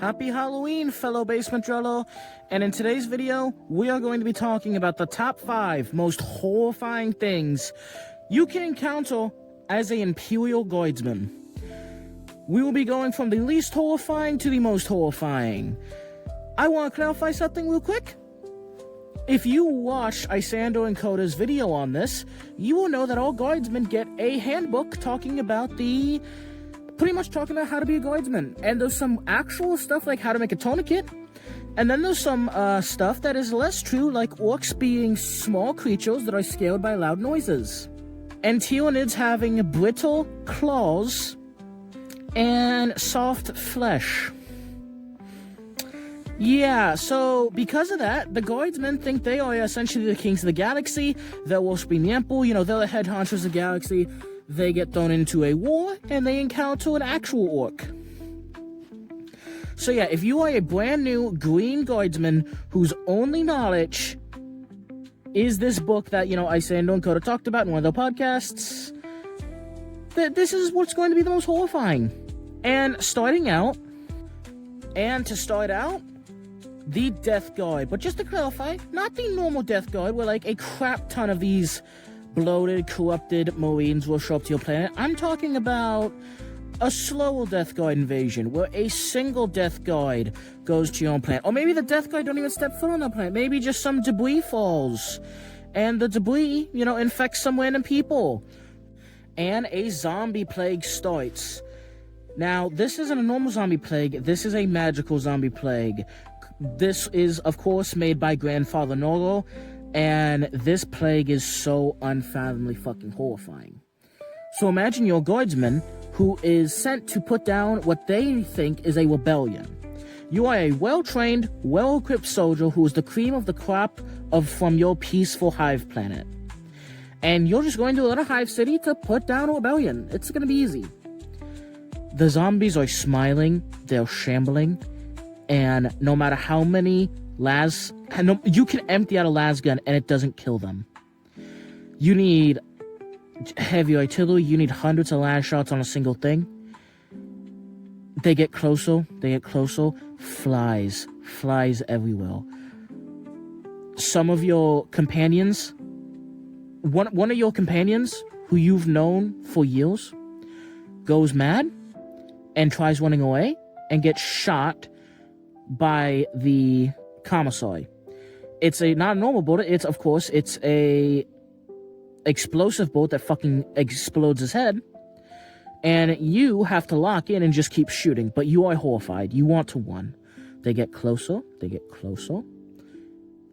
Happy Halloween, fellow Basement Drello, and in today's video, we are going to be talking about the top 5 most horrifying things you can encounter as an Imperial guardsman. We will be going from the least horrifying to the most horrifying. I want to clarify something real quick. If you watched Isandro and Coda's video on this, you will know that all guardsmen get a handbook talking about pretty much talking about how to be a guardsman. And there's some actual stuff like how to make a tourniquet. And then there's some stuff that is less true, like orcs being small creatures that are scared by loud noises. And Tyranids having brittle claws and soft flesh. Yeah, so because of that, the guardsmen think they are essentially the kings of the galaxy. They're worshipping the Emperor, they're the head honchos of the galaxy. They get thrown into a war, and they encounter an actual orc. So yeah, if you are a brand new green guardsman whose only knowledge is this book that, Isandro and Coda talked about in one of their podcasts, this is what's going to be the most horrifying. And to start out, the Death Guard. But just to clarify, not the normal Death Guard, where like a crap ton of these bloated, corrupted Marines will show up to your planet. I'm talking about a slower Death Guard invasion, where a single Death Guard goes to your own planet. Or maybe the Death Guard don't even step foot on the planet. Maybe just some debris falls. And the debris, infects some random people. And a zombie plague starts. Now, this isn't a normal zombie plague. This is a magical zombie plague. This is, of course, made by Grandfather Noro. And this plague is so unfathomably fucking horrifying. So imagine your guardsman who is sent to put down what they think is a rebellion. You are a well-trained, well-equipped soldier who is the cream of the crop from your peaceful hive planet. And you're just going to a little hive city to put down a rebellion. It's going to be easy. The zombies are smiling, they're shambling, and no matter how many you can empty out a las gun and it doesn't kill them. You need heavy artillery, you need hundreds of las shots on a single thing. They get closer, flies everywhere. Some of your companions, one of your companions who you've known for years, goes mad and tries running away and gets shot by the commissary. It's not a normal bullet. It's a explosive bullet that fucking explodes his head. And you have to lock in and just keep shooting. But you are horrified. You want to run. They get closer.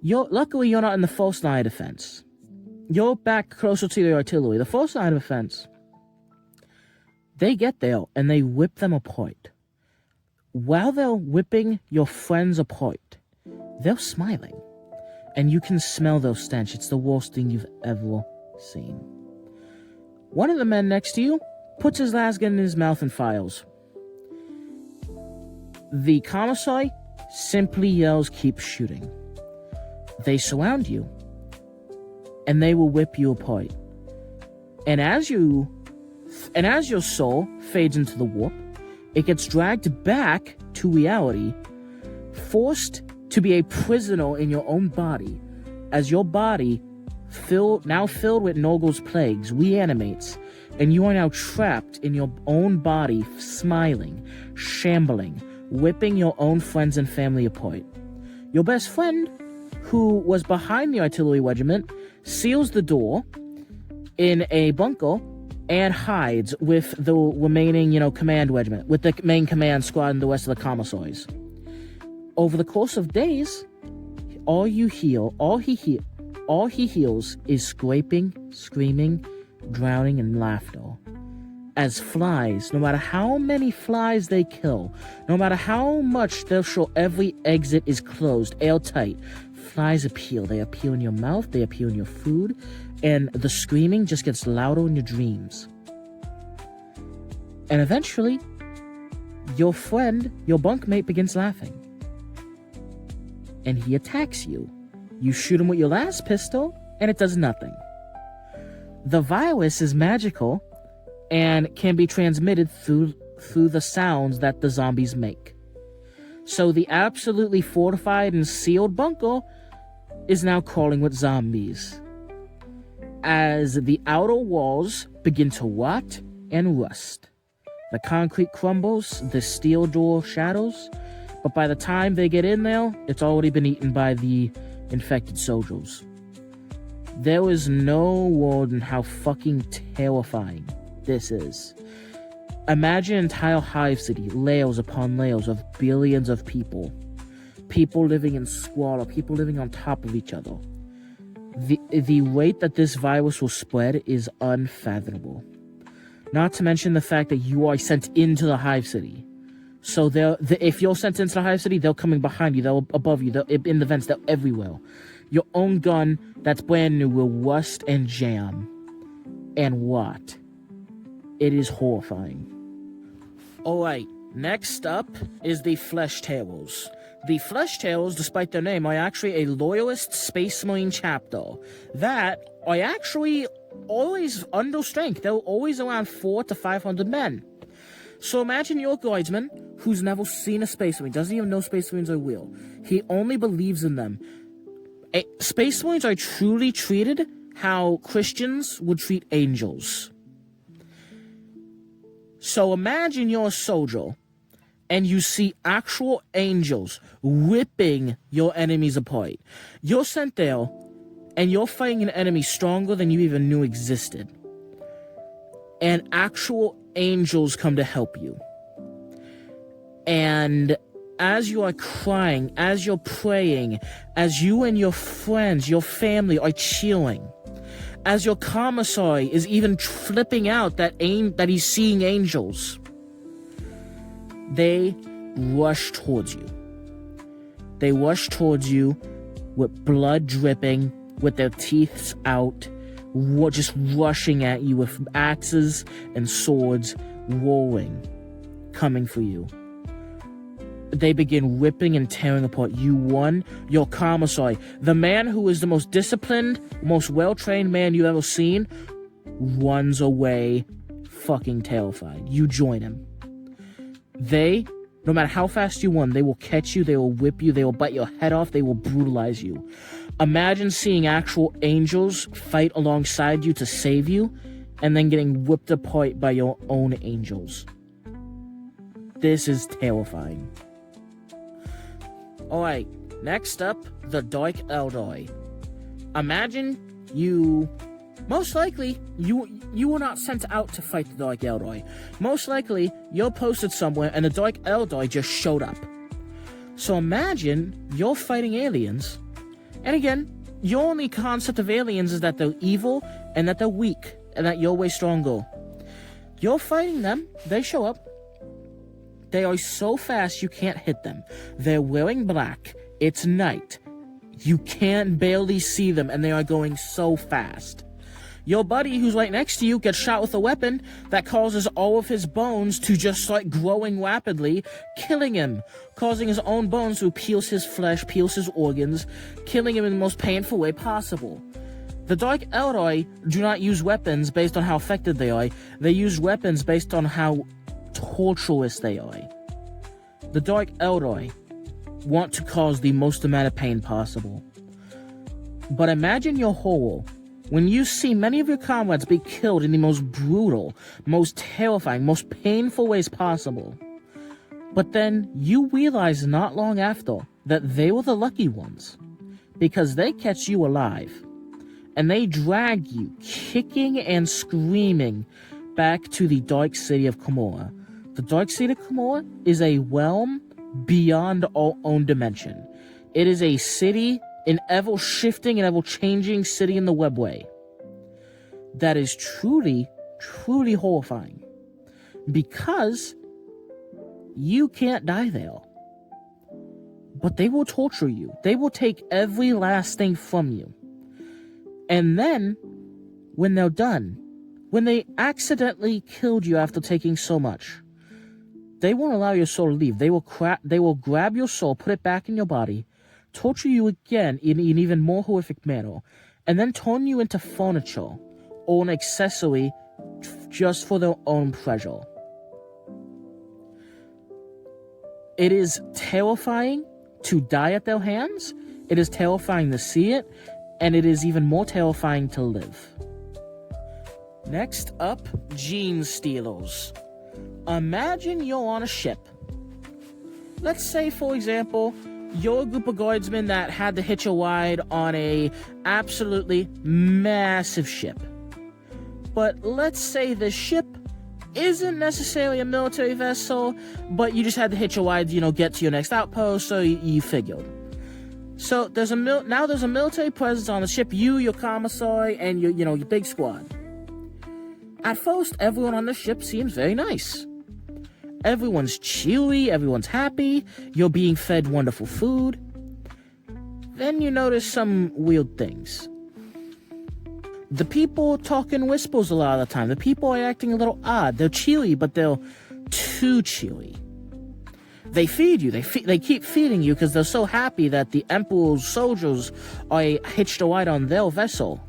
Luckily, you're not in the first line of defense. You're back closer to the artillery. The first line of defense. They get there and they whip them apart. While they're whipping your friends apart, they're smiling. And you can smell their stench. It's the worst thing you've ever seen. One of the men next to you puts his las gun in his mouth and fires. The commissary simply yells, "Keep shooting." They surround you. And they will whip you apart. And as your soul fades into the warp, it gets dragged back to reality, forced to be a prisoner in your own body, as your body, now filled with Norgul's plagues, reanimates, and you are now trapped in your own body, smiling, shambling, whipping your own friends and family apart. Your best friend, who was behind the artillery regiment, seals the door in a bunker and hides with the remaining, command regiment, with the main command squad and the rest of the commissaries. Over the course of days, all he hears is scraping, screaming, drowning, and laughter. As flies, no matter how many flies they kill, no matter how much they'll show every exit is closed, airtight, flies appear. They appear in your mouth, they appear in your food, and the screaming just gets louder in your dreams. And eventually, your friend, your bunkmate, begins laughing. And he attacks you. You shoot him with your last pistol, and it does nothing. The virus is magical and can be transmitted through the sounds that the zombies make. So the absolutely fortified and sealed bunker is now crawling with zombies. As the outer walls begin to rot and rust. The concrete crumbles, the steel door shadows, but by the time they get in there, it's already been eaten by the infected soldiers. There is no word in how fucking terrifying this is. Imagine an entire hive city, layers upon layers of billions of people. People living in squalor, people living on top of each other. The rate that this virus will spread is unfathomable. Not to mention the fact that you are sent into the hive city. So if you're sent into the hive city, they're coming behind you, they're above you, they're in the vents, they're everywhere. Your own gun that's brand new will rust and jam and rot. It is horrifying. Alright, next up is the Flesh Terrors. The Flesh Terrors, despite their name, are actually a loyalist space marine chapter that are actually always under strength. They're always around 400 to 500 men. So imagine your guardsman who's never seen a space marine, doesn't even know space marines are real. He only believes in them. Space marines are truly treated how Christians would treat angels. So imagine you're a soldier and you see actual angels ripping your enemies apart. You're sent there and you're fighting an enemy stronger than you even knew existed. And actual angels come to help you. And as you are crying, as you're praying, as you and your friends, your family are cheering, as your commissary is even flipping out that he's seeing angels, they rush towards you. They rush towards you with blood dripping, with their teeth out, just rushing at you with axes and swords roaring, coming for you. They begin ripping and tearing apart you one, your commissary, the man who is the most disciplined, most well-trained man you've ever seen, runs away fucking terrified. You join him. They, no matter how fast you run, they will catch you, they will whip you, they will bite your head off, they will brutalize you. Imagine seeing actual angels fight alongside you to save you, and then getting whipped apart by your own angels. This is terrifying. Alright, next up, the Dark Eldar. Imagine you... Most likely, you were not sent out to fight the Dark Eldar. Most likely, you're posted somewhere and the Dark Eldar just showed up. So imagine you're fighting aliens, and again, your only concept of aliens is that they're evil and that they're weak and that you're way stronger. You're fighting them, they show up. They are so fast you can't hit them. They're wearing black, it's night. You can barely see them and they are going so fast. Your buddy who's right next to you gets shot with a weapon that causes all of his bones to just start growing rapidly, killing him, causing his own bones to pierce his flesh, pierce his organs, killing him in the most painful way possible. The Dark Eldar do not use weapons based on how effective they are. They use weapons based on how torturous they are. The Dark Eldar want to cause the most amount of pain possible. But imagine your horror when you see many of your comrades be killed in the most brutal, most terrifying, most painful ways possible. But then you realize not long after that they were the lucky ones, because they catch you alive, and they drag you, kicking and screaming, back to the Dark City of Camorra. The Dark City of Camorra is a realm beyond our own dimension. It is a city, an ever-shifting and ever-changing city in the webway that is truly, truly horrifying, because you can't die there. But they will torture you. They will take every last thing from you. And then, when they're done, when they accidentally killed you after taking so much, they won't allow your soul to leave. They will grab your soul, put it back in your body, torture you again in an even more horrific manner, and then turn you into furniture or an accessory just for their own pleasure. It is terrifying to die at their hands, it is terrifying to see it, and it is even more terrifying to live. Next up, Genestealers. Imagine you're on a ship. Let's say, for example, you're a group of guardsmen that had to hitch a ride on a absolutely massive ship. But let's say the ship isn't necessarily a military vessel, but you just had to hitch a ride, get to your next outpost, so you figured. So there's a military presence on the ship, you, your commissary, and your big squad. At first, everyone on the ship seems very nice. Everyone's cheery, everyone's happy, you're being fed wonderful food. Then you notice some weird things. The people talk in whispers a lot of the time. The people are acting a little odd. They're cheery, but they're too cheery. They feed you. They keep feeding you because they're so happy that the Emperor's soldiers are hitched a ride on their vessel.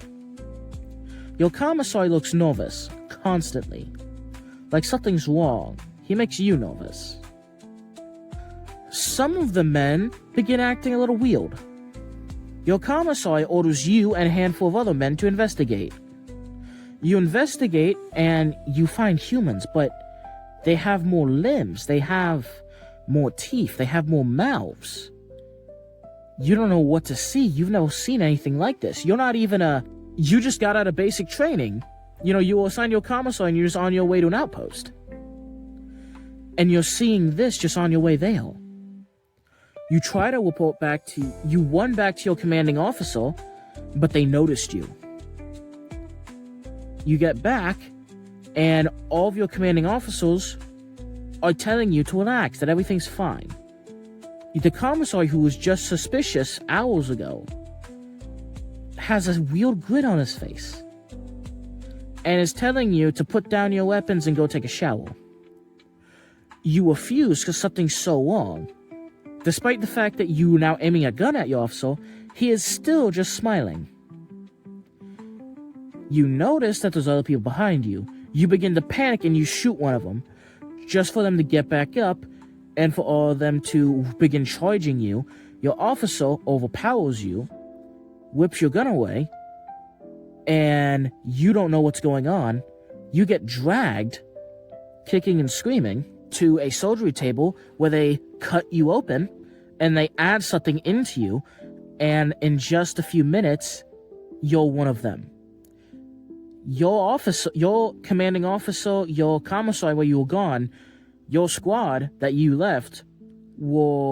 Your commissary looks nervous, constantly. Like something's wrong. He makes you nervous. Some of the men begin acting a little weird. Your commissary orders you and a handful of other men to investigate. You investigate and you find humans, but they have more limbs, they have more teeth, they have more mouths. You don't know what to see. You've never seen anything like this. You're not even you just got out of basic training. You were assigned your commissary and you're just on your way to an outpost. And you're seeing this just on your way there. You try to report you run back to your commanding officer, but they noticed you. You get back, and all of your commanding officers are telling you to relax, that everything's fine. The commissary who was just suspicious hours ago has a weird grin on his face and is telling you to put down your weapons and go take a shower. You refuse because something's so wrong. Despite the fact that you are now aiming a gun at your officer, he is still just smiling. You notice that there's other people behind you. You begin to panic and you shoot one of them, just for them to get back up and for all of them to begin charging you. Your officer overpowers you, whips your gun away, and you don't know what's going on. You get dragged, kicking and screaming, to a surgery table where they cut you open and they add something into you, and in just a few minutes, you're one of them. Your officer, your commanding officer, your commissary where you were gone, your squad that you left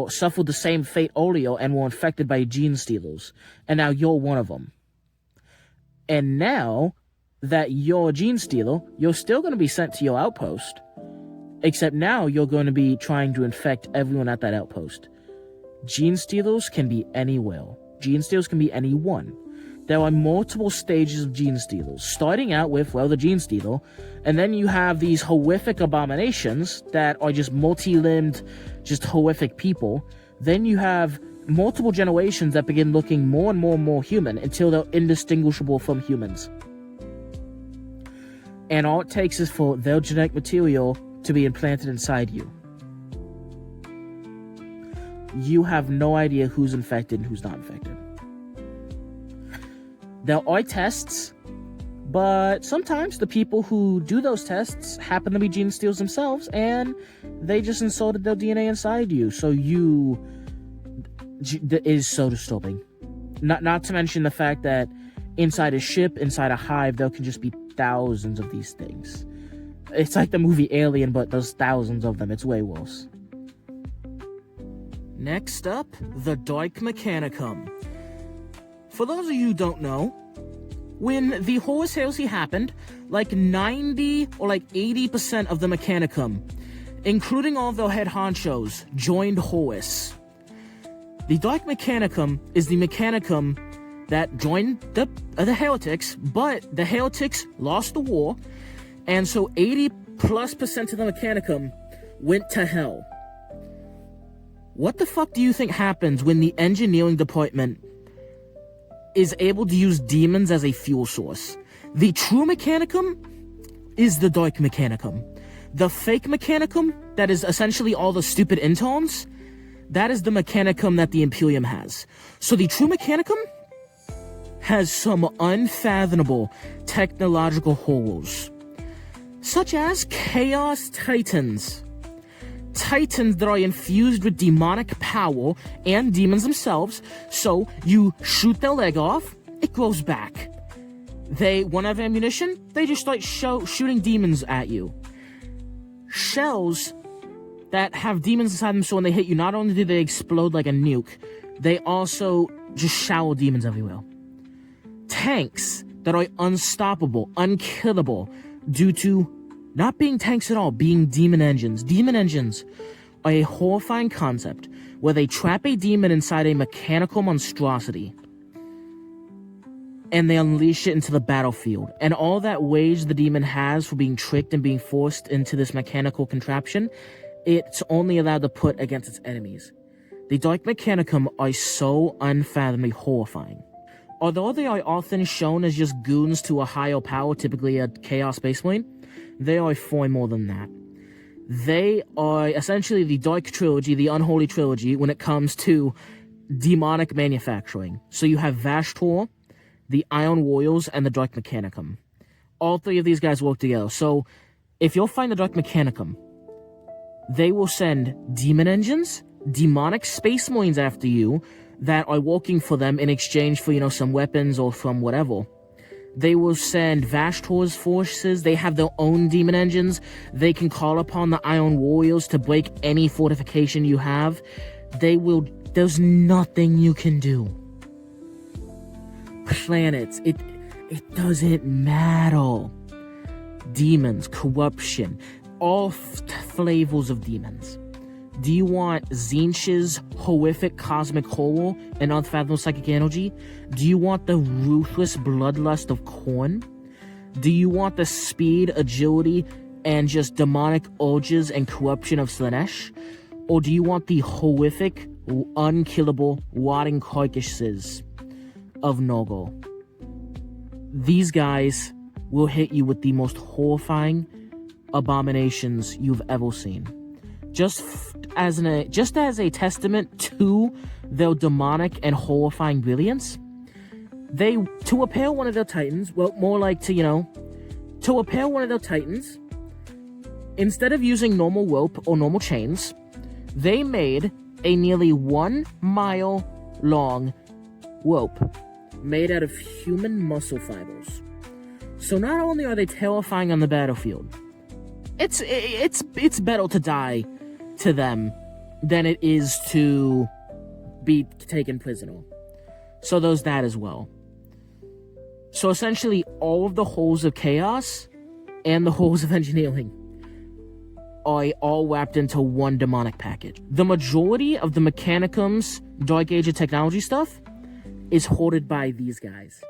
suffered the same fate earlier and were infected by Genestealers, and now you're one of them. And now that you're a Genestealer, you're still going to be sent to your outpost, except now you're going to be trying to infect everyone at that outpost. Genestealers can be anywhere. Genestealers can be anyone. There are multiple stages of Genestealers, starting out with, the Genestealer, and then you have these horrific abominations that are just multi-limbed, just horrific people. Then you have multiple generations that begin looking more and more human until they're indistinguishable from humans. And all it takes is for their genetic material to be implanted inside you. You have no idea who's infected and who's not infected. There are tests, but sometimes the people who do those tests happen to be Genestealers themselves, and they just inserted their DNA inside you. So it is so disturbing. Not to mention the fact that inside a ship, inside a hive, there can just be thousands of these things. It's like the movie Alien, but there's thousands of them. It's way worse. Next up, the Dark Mechanicum. For those of you who don't know, when the Horus Heresy happened, like 90 or like 80% of the Mechanicum, including all of their head honchos, joined Horus. The Dark Mechanicum is the Mechanicum that joined the heretics, but the heretics lost the war, and so 80+% of the Mechanicum went to hell. What the fuck do you think happens when the engineering department is able to use demons as a fuel source? The true Mechanicum is the Dark Mechanicum. The fake Mechanicum, that is essentially all the stupid intones, that is the Mechanicum that the Imperium has. So the true Mechanicum has some unfathomable technological horrors, such as Chaos Titans. Titans that are infused with demonic power and demons themselves, so you shoot their leg off, it grows back. They won't have ammunition, they just start shooting demons at you. Shells that have demons inside them, so when they hit you, not only do they explode like a nuke, they also just shower demons everywhere. Tanks that are unstoppable, unkillable, due to not being tanks at all, being demon engines. Demon engines are a horrifying concept where they trap a demon inside a mechanical monstrosity and they unleash it into the battlefield. And all that wage the demon has for being tricked and being forced into this mechanical contraption, it's only allowed to put against its enemies. The Dark Mechanicum are so unfathomably horrifying. Although they are often shown as just goons to a higher power, typically a Chaos Space Marine, they are far more than that. They are essentially the Dark Trilogy, the Unholy Trilogy, when it comes to demonic manufacturing. So you have Vashtor, the Iron Warriors, and the Dark Mechanicum. All three of these guys work together. So if you'll find the Dark Mechanicum, they will send demon engines, demonic space marines after you that are working for them in exchange for, some weapons or from whatever. They will send Vashtor's forces. They have their own demon engines. They can call upon the Iron Warriors to break any fortification you have. There's nothing you can do. Planets, it doesn't matter. Demons, corruption, all flavors of demons. Do you want Tzeentch's horrific cosmic horror and unfathomable psychic energy? Do you want the ruthless bloodlust of Khorne? Do you want the speed, agility, and just demonic urges and corruption of Slaanesh? Or do you want the horrific, unkillable, rotting carcasses of Nurgle? These guys will hit you with the most horrifying abominations you've ever seen. Just as a testament to their demonic and horrifying brilliance, to repair one of their titans, well, more like to repair one of their titans, instead of using normal rope or normal chains, they made a nearly 1 mile long rope made out of human muscle fibers. So not only are they terrifying on the battlefield, it's better to die to them than it is to be taken prisoner. So there's that as well. So essentially, all of the holes of chaos and the holes of engineering are all wrapped into one demonic package. The majority of the Mechanicum's Dark Age of technology stuff is hoarded by these guys.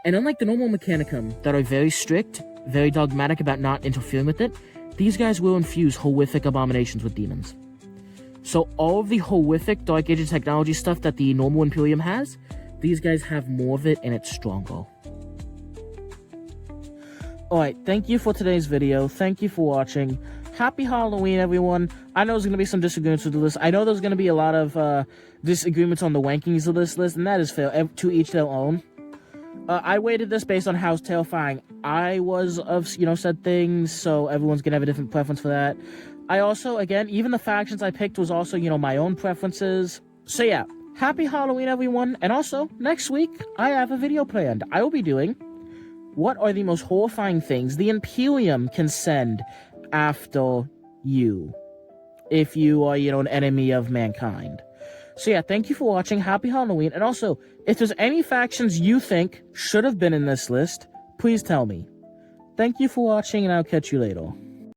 And unlike the normal Mechanicum that are very strict, very dogmatic about not interfering with it, these guys will infuse horrific abominations with demons. So all of the horrific Dark Age of technology stuff that the normal Imperium has, these guys have more of it and it's stronger. Alright, thank you for today's video. Thank you for watching. Happy Halloween, everyone. I know there's going to be some disagreements with the list. I know there's going to be a lot of disagreements on the rankings of this list, and that is fair. To each their own. I weighted this based on how terrifying I was of, said things, so everyone's going to have a different preference for that. I also, again, even the factions I picked was also, my own preferences. So yeah, happy Halloween, everyone. And also, next week, I have a video planned. I will be doing what are the most horrifying things the Imperium can send after you, if you are, an enemy of mankind. So yeah, thank you for watching. Happy Halloween. And also, if there's any factions you think should have been in this list, please tell me. Thank you for watching, and I'll catch you later.